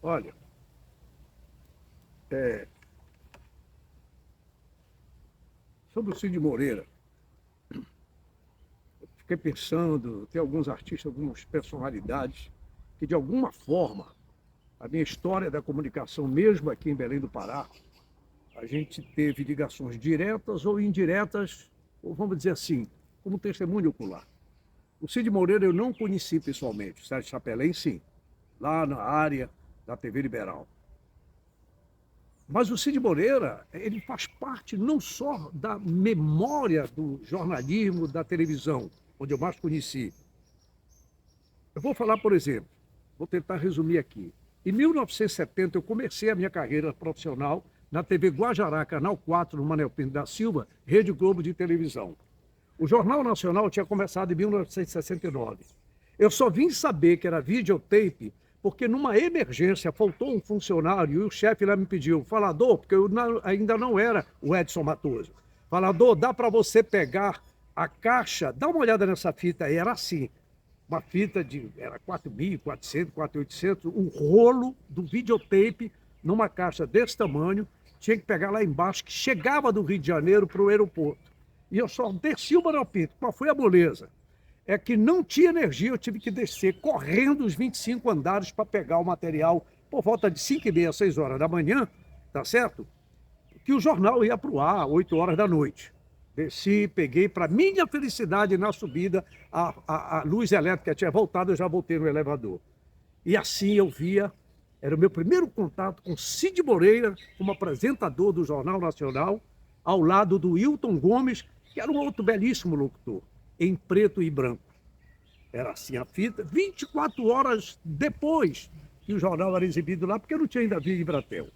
Olha, é, sobre o Cid Moreira, fiquei pensando, tem alguns artistas, algumas personalidades que, de alguma forma, a minha história da comunicação, mesmo aqui em Belém do Pará, a gente teve ligações diretas ou indiretas, ou vamos dizer assim, como testemunho ocular. O Cid Moreira eu não conheci pessoalmente, o Sérgio Chapelin sim, lá na área da TV Liberal. Mas o Cid Moreira, ele faz parte não só da memória do jornalismo, da televisão, onde eu mais conheci. Eu vou falar, por exemplo, vou tentar resumir aqui. Em 1970, eu comecei a minha carreira profissional na TV Guajará, Canal 4, no Manuel Pinto da Silva, Rede Globo de televisão. O Jornal Nacional tinha começado em 1969. Eu só vim saber que era videotape porque numa emergência faltou um funcionário e o chefe lá me pediu, falador, porque eu ainda não era o Edson Matoso. Falador, dá para você pegar a caixa, dá uma olhada nessa fita aí, era assim, uma fita era 4.400, 4.800, um rolo do videotape numa caixa desse tamanho, tinha que pegar lá embaixo, que chegava do Rio de Janeiro para o aeroporto. E eu só desci o Manuel Pinto. Qual foi a moleza? É que não tinha energia, eu tive que descer correndo os 25 andares para pegar o material por volta de 5h30, 6 horas da manhã, tá certo? Que o jornal ia para o ar, 8 horas da noite. Desci, peguei, para minha felicidade, na subida, a luz elétrica tinha voltado, eu já voltei no elevador. E assim eu via, era o meu primeiro contato com Cid Moreira, como apresentador do Jornal Nacional, ao lado do Hilton Gomes, que era um outro belíssimo locutor, em preto e branco. Era assim a fita, 24 horas depois que o jornal era exibido lá, porque eu não tinha ainda vindo em Bratel.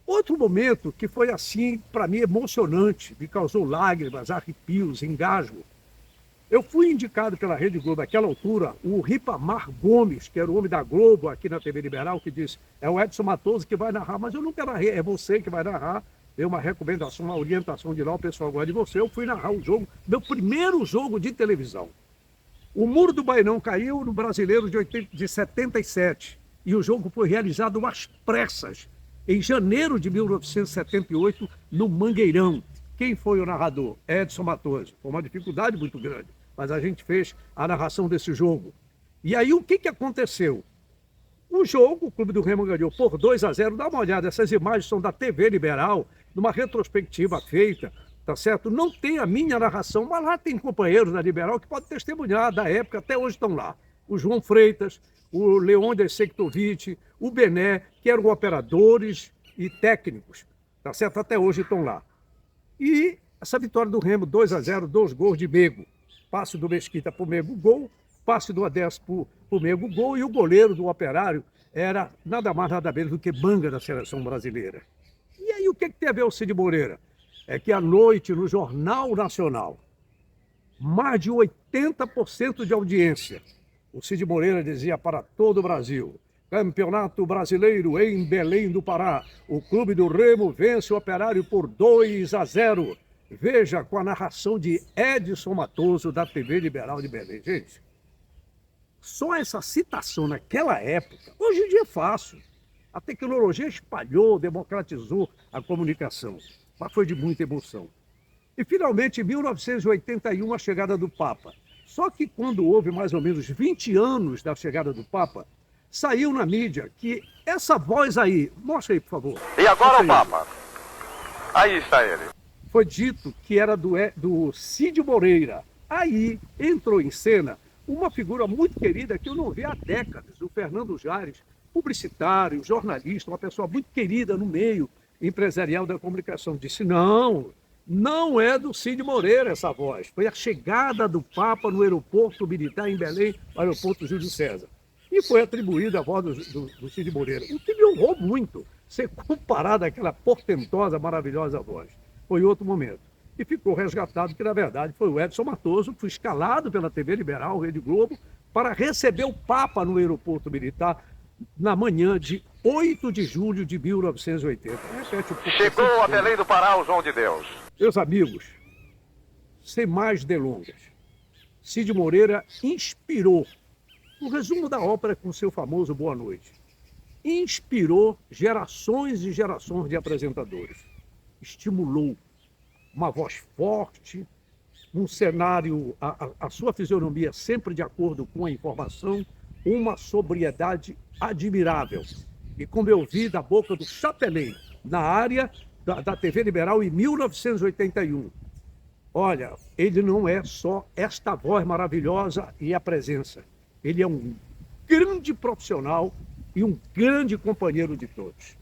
Outro momento que foi assim, para mim, emocionante, me causou lágrimas, arrepios, engasgo. Eu fui indicado pela Rede Globo, naquela altura, o Ripamar Gomes, que era o homem da Globo aqui na TV Liberal, que disse, é o Edson Matoso que vai narrar, mas eu nunca narrei, é você que vai narrar. Deu uma recomendação, uma orientação de lá, o pessoal gosta de você, eu fui narrar o jogo, meu primeiro jogo de televisão. O Muro do Bainão caiu no Brasileiro de 77, e o jogo foi realizado às pressas, em janeiro de 1978, no Mangueirão. Quem foi o narrador? Edson Matoso. Foi uma dificuldade muito grande, mas a gente fez a narração desse jogo. E aí o que aconteceu? O jogo, o Clube do Remo ganhou por 2-0. Dá uma olhada, essas imagens são da TV Liberal, numa retrospectiva feita, tá certo? Não tem a minha narração, mas lá tem companheiros da Liberal que podem testemunhar da época, até hoje estão lá. O João Freitas, o Leônidas Sektovic, o Bené, que eram operadores e técnicos, tá certo? Até hoje estão lá. E essa vitória do Remo, 2-0, 2 gols de Mego. Passe do Mesquita para o Mego, gol. Passe do Adesso para o Mego, gol. E o goleiro do Operário era nada mais, nada menos do que Banga da seleção brasileira. E aí o que tem a ver o Cid Moreira? É que à noite, no Jornal Nacional, mais de 80% de audiência. O Cid Moreira dizia para todo o Brasil, Campeonato Brasileiro em Belém do Pará. O Clube do Remo vence o Operário por 2-0. Veja, com a narração de Edson Matoso, da TV Liberal de Belém. Gente, só essa citação naquela época, hoje em dia é fácil. A tecnologia espalhou, democratizou a comunicação, mas foi de muita emoção. E, finalmente, em 1981, a chegada do Papa. Só que quando houve mais ou menos 20 anos da chegada do Papa, saiu na mídia que essa voz aí, mostra aí, por favor. E agora o Papa. Aí está ele. Foi dito que era do Cid Moreira. Aí entrou em cena uma figura muito querida que eu não vi há décadas, o Fernando Jares, publicitário, jornalista, uma pessoa muito querida no meio empresarial da comunicação. Disse, não é do Cid Moreira essa voz. Foi a chegada do Papa no aeroporto militar em Belém, aeroporto Júlio César. E foi atribuída a voz do Cid Moreira, o que me honrou muito, ser comparado àquela portentosa, maravilhosa voz. Foi outro momento. E ficou resgatado que, na verdade, foi o Edson Matoso, que foi escalado pela TV Liberal, Rede Globo, para receber o Papa no aeroporto militar na manhã de 8 de julho de 1980. Chegou a Belém do Pará o João de Deus. Meus amigos, sem mais delongas, Cid Moreira inspirou o resumo da ópera com seu famoso Boa Noite. inspirou gerações e gerações de apresentadores. Estimulou uma voz forte, um cenário, a sua fisionomia sempre de acordo com a informação, uma sobriedade admirável. E como eu vi da boca do Chapelin, na área da TV Liberal em 1981, olha, ele não é só esta voz maravilhosa e a presença. Ele é um grande profissional e um grande companheiro de todos.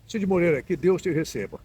Cid Moreira, que Deus te receba.